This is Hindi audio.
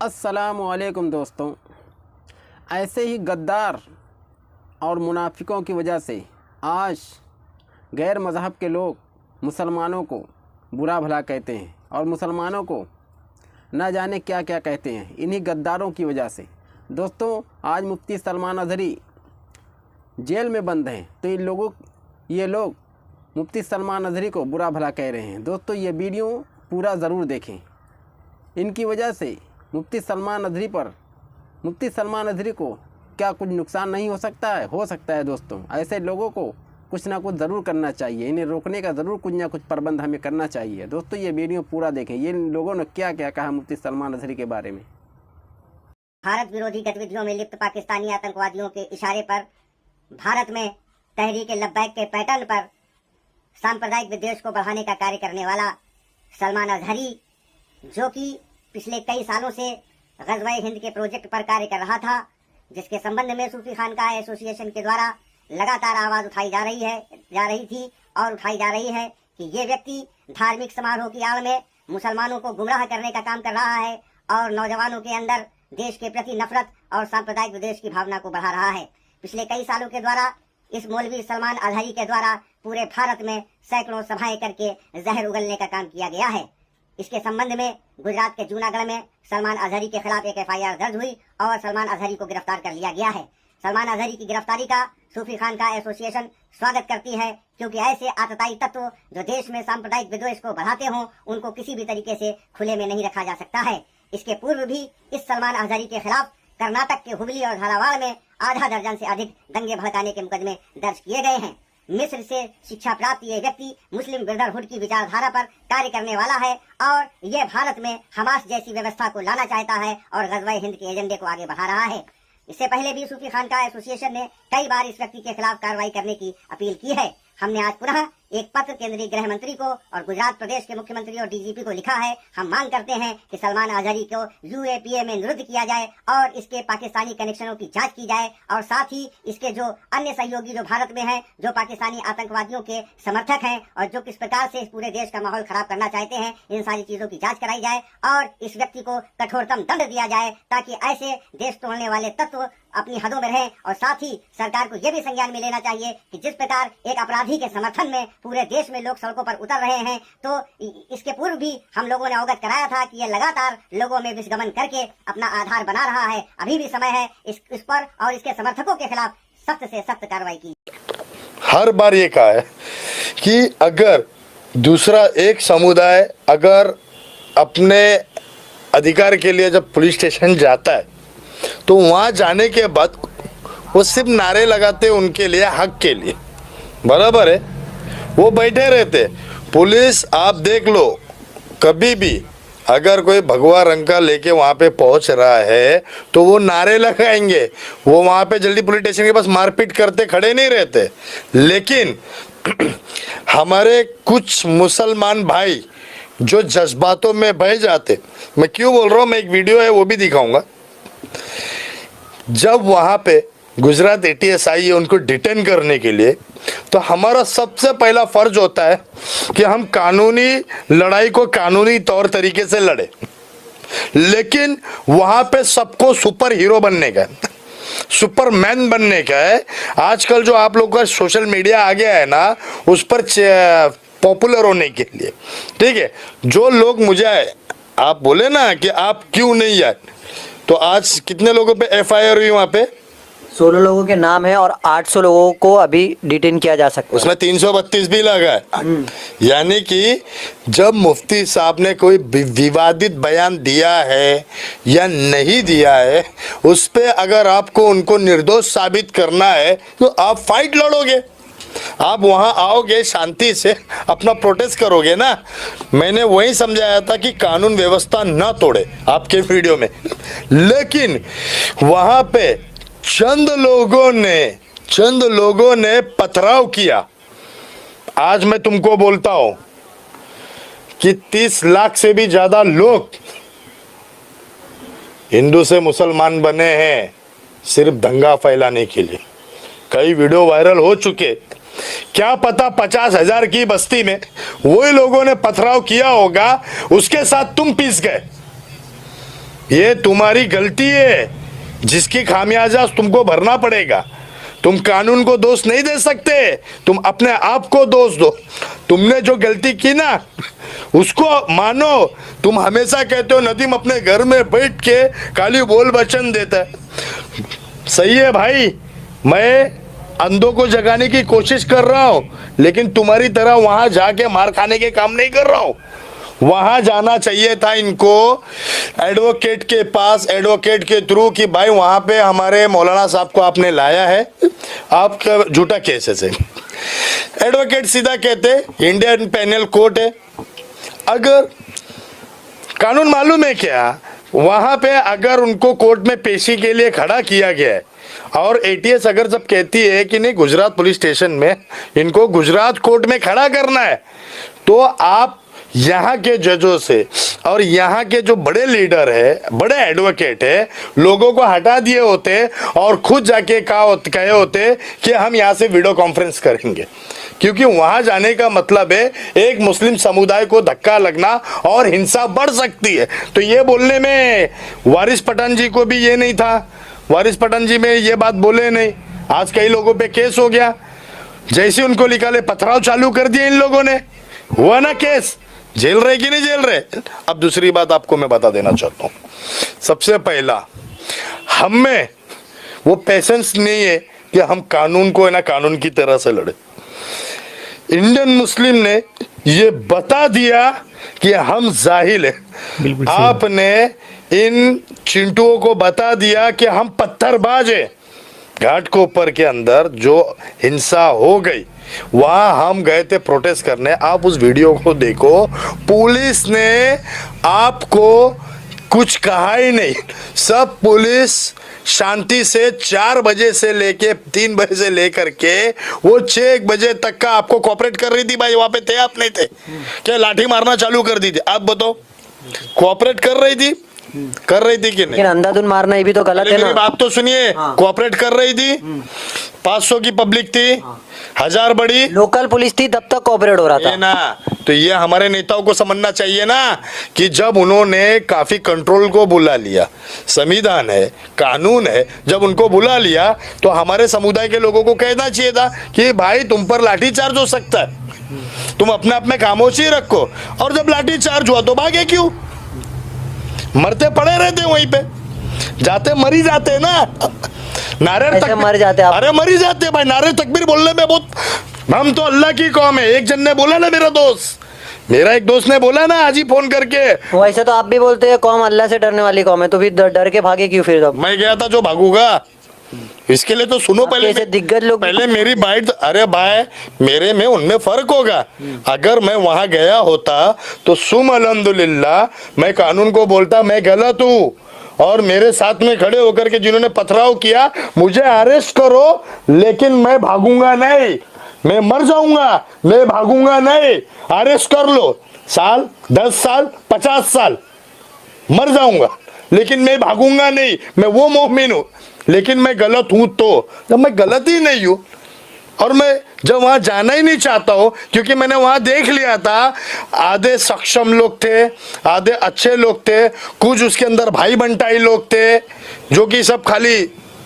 अस्सलामुअलैकुम दोस्तों। ऐसे ही गद्दार और मुनाफिकों की वजह से आज गैर मज़हब के लोग मुसलमानों को बुरा भला कहते हैं और मुसलमानों को ना जाने क्या क्या कहते हैं, इन्हीं गद्दारों की वजह से। दोस्तों, आज मुफ्ती सलमान अज़हरी जेल में बंद हैं, तो ये लोग मुफ्ती सलमान अज़हरी को बुरा भला कह रहे हैं। दोस्तों, ये वीडियो पूरा ज़रूर देखें। इनकी वजह से मुफ्ती सलमान अज़हरी को क्या कुछ नुकसान नहीं हो सकता है? हो सकता है। दोस्तों, ऐसे लोगों को कुछ ना कुछ ज़रूर करना चाहिए, इन्हें रोकने का ज़रूर कुछ ना कुछ प्रबंध हमें करना चाहिए। दोस्तों, ये वीडियो पूरा देखें। ये लोगों ने क्या क्या कहा मुफ्ती सलमान अज़हरी के बारे में। भारत विरोधी गतिविधियों में लिप्त पाकिस्तानी आतंकवादियों के इशारे पर भारत में तहरीक लब्बैक के पैटर्न पर सांप्रदायिक विद्वेष को बढ़ाने का कार्य करने वाला सलमान अज़हरी, जो कि पिछले कई सालों से ग़ज़वा हिंद के प्रोजेक्ट पर कार्य कर रहा था, जिसके संबंध में सूफी खानकाह एसोसिएशन के द्वारा लगातार आवाज़ उठाई जा रही थी और उठाई जा रही है कि ये व्यक्ति धार्मिक समारोह की आड़ में मुसलमानों को गुमराह करने का काम कर रहा है और नौजवानों के अंदर देश के प्रति नफरत और सांप्रदायिक विद्वेष की भावना को बढ़ा रहा है। पिछले कई सालों के द्वारा इस मौलवी सलमान अज़हरी के द्वारा पूरे भारत में सैकड़ों सभाएं करके जहर उगलने का काम किया गया है। इसके संबंध में गुजरात के जूनागढ़ में सलमान अज़हरी के खिलाफ एक FIR दर्ज हुई और सलमान अज़हरी को गिरफ्तार कर लिया गया है। सलमान अज़हरी की गिरफ्तारी का सूफी खानकाह एसोसिएशन स्वागत करती है, क्योंकि ऐसे आतताई तत्व जो देश में सांप्रदायिक विद्वेष को बढ़ाते हों, उनको किसी भी तरीके से खुले में नहीं रखा जा सकता है। इसके पूर्व भी इस सलमान अज़हरी के खिलाफ कर्नाटक के हुबली और धारावाड़ में आधा दर्जन से अधिक दंगे भड़काने के मुकदमे दर्ज किए गए हैं। मिस्र से शिक्षा प्राप्त ये व्यक्ति मुस्लिम ब्रदरहुड की विचारधारा पर कार्य करने वाला है और ये भारत में हमास जैसी व्यवस्था को लाना चाहता है और ग़ज़वा हिंद के एजेंडे को आगे बढ़ा रहा है। इससे पहले भी सूफी खानकाह एसोसिएशन ने कई बार इस व्यक्ति के खिलाफ कार्रवाई करने की अपील की है। हमने आज पुनः एक पत्र केंद्रीय गृह मंत्री को और गुजरात प्रदेश के मुख्यमंत्री और DGP को लिखा है। हम मांग करते हैं कि सलमान अज़हरी को UAPA में निरुद्ध किया जाए और इसके पाकिस्तानी कनेक्शनों की जांच की जाए और साथ ही इसके जो अन्य सहयोगी जो भारत में हैं, जो पाकिस्तानी आतंकवादियों के समर्थक हैं और जो किस प्रकार से इस पूरे देश का माहौल खराब करना चाहते हैं, इन सारी चीजों की जाँच कराई जाए और इस व्यक्ति को कठोरतम दंड दिया जाए, ताकि ऐसे देश तोड़ने वाले तत्व अपनी हदों में रहें। और साथ ही सरकार को यह भी संज्ञान में लेना चाहिए कि जिस प्रकार एक अपराधी के समर्थन में पूरे देश में लोग सड़कों पर उतर रहे हैं, तो इसके पूर्व भी हम लोगों ने अवगत कराया था कि यह लगातार लोगों में विषगमन करके अपना आधार बना रहा है। अभी भी समय है इस पर और इसके समर्थकों के खिलाफ सख्त से सख्त कार्रवाई की। हर बार ये कहा है कि अगर दूसरा एक समुदाय अगर अपने अधिकार के लिए जब पुलिस स्टेशन जाता है, तो वहाँ जाने के बाद वो सिर्फ नारे लगाते उनके लिए, हक के लिए, बराबर है, वो बैठे रहते। पुलिस आप देख लो, कभी भी अगर कोई भगवा रंग का लेके वहाँ पे पहुँच रहा है तो वो नारे लगाएंगे, वो वहाँ पे जल्दी पुलिस स्टेशन के पास मारपीट करते खड़े नहीं रहते। लेकिन हमारे कुछ मुसलमान भाई जो जज्बातों में बह जाते, मैं क्यों बोल रहा हूँ, मैं एक वीडियो है वो भी दिखाऊंगा। जब वहाँ पे गुजरात ATS आई है उनको डिटेन करने के लिए, तो हमारा सबसे पहला फर्ज होता है कि हम कानूनी लड़ाई को कानूनी तौर तरीके से लड़े। लेकिन वहाँ पे सबको सुपर हीरो बनने का, सुपरमैन बनने का है। आजकल जो आप लोग का सोशल मीडिया आ गया है ना, उस पर पॉपुलर होने के लिए, ठीक है, जो लोग मुझे आप बोले ना कि आप क्यों नहीं आए, तो आज कितने लोगों पे FIR हुई वहाँ पे? 16 लोगों के नाम है और 800 लोगों को अभी डिटेन किया जा सकता है। उसमें 332 भी लगा है। यानी कि जब मुफ्ती साहब ने कोई विवादित बयान दिया है या नहीं दिया है, उस पे अगर आपको उनको निर्दोष साबित करना है तो आप फाइट लड़ोगे, आप वहां आओगे, शांति से अपना प्रोटेस्ट करोगे ना। मैंने वही समझाया था कि कानून व्यवस्था न तोड़े आपके वीडियो में, लेकिन वहां पे चंद लोगों ने पथराव किया। आज मैं तुमको बोलता हूं कि 30 लाख से भी ज्यादा लोग हिंदू से मुसलमान बने हैं सिर्फ दंगा फैलाने के लिए। कई वीडियो वायरल हो चुके। क्या पता 50,000 की बस्ती में वही लोगों ने पथराव किया होगा, उसके साथ तुम पिस गए। ये तुम्हारी गलती है जिसकी खामियाजा तुमको भरना पड़ेगा। तुम कानून को दोष नहीं दे सकते, तुम अपने आप को दोष दो। तुमने जो गलती की ना उसको मानो। तुम हमेशा कहते हो नदीम अपने घर में बैठ के खाली बोल वचन देता है। सही है भाई, मैं अंधों को जगाने की कोशिश कर रहा हूं, लेकिन तुम्हारी तरह वहां जाके मार खाने के काम नहीं कर रहा हूं। वहां जाना चाहिए था इनको एडवोकेट के पास, एडवोकेट के थ्रू कि भाई वहां पे हमारे मौलाना साहब को आपने लाया है, आपका झूठा केस है। एडवोकेट सीधा कहते इंडियन पेनल कोर्ट है। अगर कानून मालूम है क्या, वहां पे अगर उनको कोर्ट में पेशी के लिए खड़ा किया गया है और एटीएस अगर जब कहती है कि नहीं गुजरात पुलिस स्टेशन में इनको गुजरात कोर्ट में खड़ा करना है, तो आप यहाँ के जजों से और यहाँ के जो बड़े लीडर है, बड़े एडवोकेट है, लोगों को हटा दिए होते और खुद जाके कहे होते कि हम यहाँ से वीडियो कॉन्फ्रेंस करेंगे। क्योंकि वहां जाने का मतलब है एक मुस्लिम समुदाय को धक्का लगना और हिंसा बढ़ सकती है। तो ये बोलने में वारिस पठान जी को भी ये नहीं था, वारिस पठान जी में ये बात बोले नहीं। आज कई लोगों पे केस हो गया, जैसे उनको निकाले पथराव चालू कर दिए इन लोगों ने, हुआ ना केस। जेल रहे कि नहीं जेल रहे। अब दूसरी बात आपको मैं बता देना चाहता हूँ, सबसे पहला हम में वो पेशेंस नहीं है कि हम कानून को है ना कानून की तरह से लड़े। इंडियन मुस्लिम ने ये बता दिया कि हम जाहिल है। आपने इन चिंटुओं को बता दिया कि हम पत्थरबाज है। घाटकोपर के अंदर जो हिंसा हो गई वहां हम गए थे प्रोटेस्ट करने। आप उस वीडियो को देखो, पुलिस ने आपको कुछ कहा ही नहीं। सब पुलिस शांति से 4 बजे से लेके 3 बजे से लेकर के वो 6 बजे तक का आपको कोऑपरेट कर रही थी। भाई वहां पे थे आप नहीं थे क्या? लाठी मारना चालू कर दी थी। आप बताओ, कोऑपरेट कर रही थी कि नहीं? लेकिन अंधाधुन मारना ये भी तो गलत है ना। मेरी बात तो सुनिए, कोऑपरेट कर रही थी। 500 की पब्लिक थी, 1000 बड़ी लोकल पुलिस थी, तब तक कोऑपरेट हो रहा था ना। तो ये हमारे नेताओं को समझना चाहिए ना कि जब उन्होंने काफी कंट्रोल को बुला लिया, संविधान है, कानून है, जब उनको बुला लिया तो हमारे समुदाय के लोगों को कहना चाहिए था कि भाई तुम पर लाठीचार्ज हो सकता है, तुम अपने आप में खामोशी रखो। और जब लाठीचार्ज हुआ तो भागे क्यों? मरते पड़े रहते वहीं पे, जाते मरी जाते ना। नारे तक मर जाते आप। अरे मरी जाते भाई, नारे तकबीर बोलने में बहुत। हम तो अल्लाह की कौम है। एक जन ने बोला ना, मेरा एक दोस्त ने बोला ना आज ही फोन करके, वैसे तो आप भी बोलते हैं कौम अल्लाह से डरने वाली कौम है, तो फिर डर के भागे क्यों फिर? अब मैं गया था जो भागूंगा। इसके लिए तो सुनो पहले, दिग्गज लोग पहले मेरी बाइट। अरे भाई, मेरे में उनमें फर्क होगा। अगर मैं वहां गया होता तो सुम अल्हम्दुलिल्लाह मैं कानून को बोलता मैं गलत हूँ, और मेरे साथ में खड़े होकर के जिन्होंने पथराव किया मुझे अरेस्ट करो, लेकिन मैं भागूंगा नहीं, मैं मर जाऊंगा, मैं भागूंगा नहीं। अरेस्ट कर लो, साल 10 साल 50 साल मर जाऊंगा, लेकिन मैं भागूंगा नहीं। मैं वो मोमिन हूं, लेकिन मैं गलत हूं तो जब मैं गलत ही नहीं हूं, और मैं जब वहां जाना ही नहीं चाहता हूं, क्योंकि मैंने वहां देख लिया था आधे सक्षम लोग थे, आधे अच्छे लोग थे, कुछ उसके अंदर भाई बंटाई लोग थे जो कि सब खाली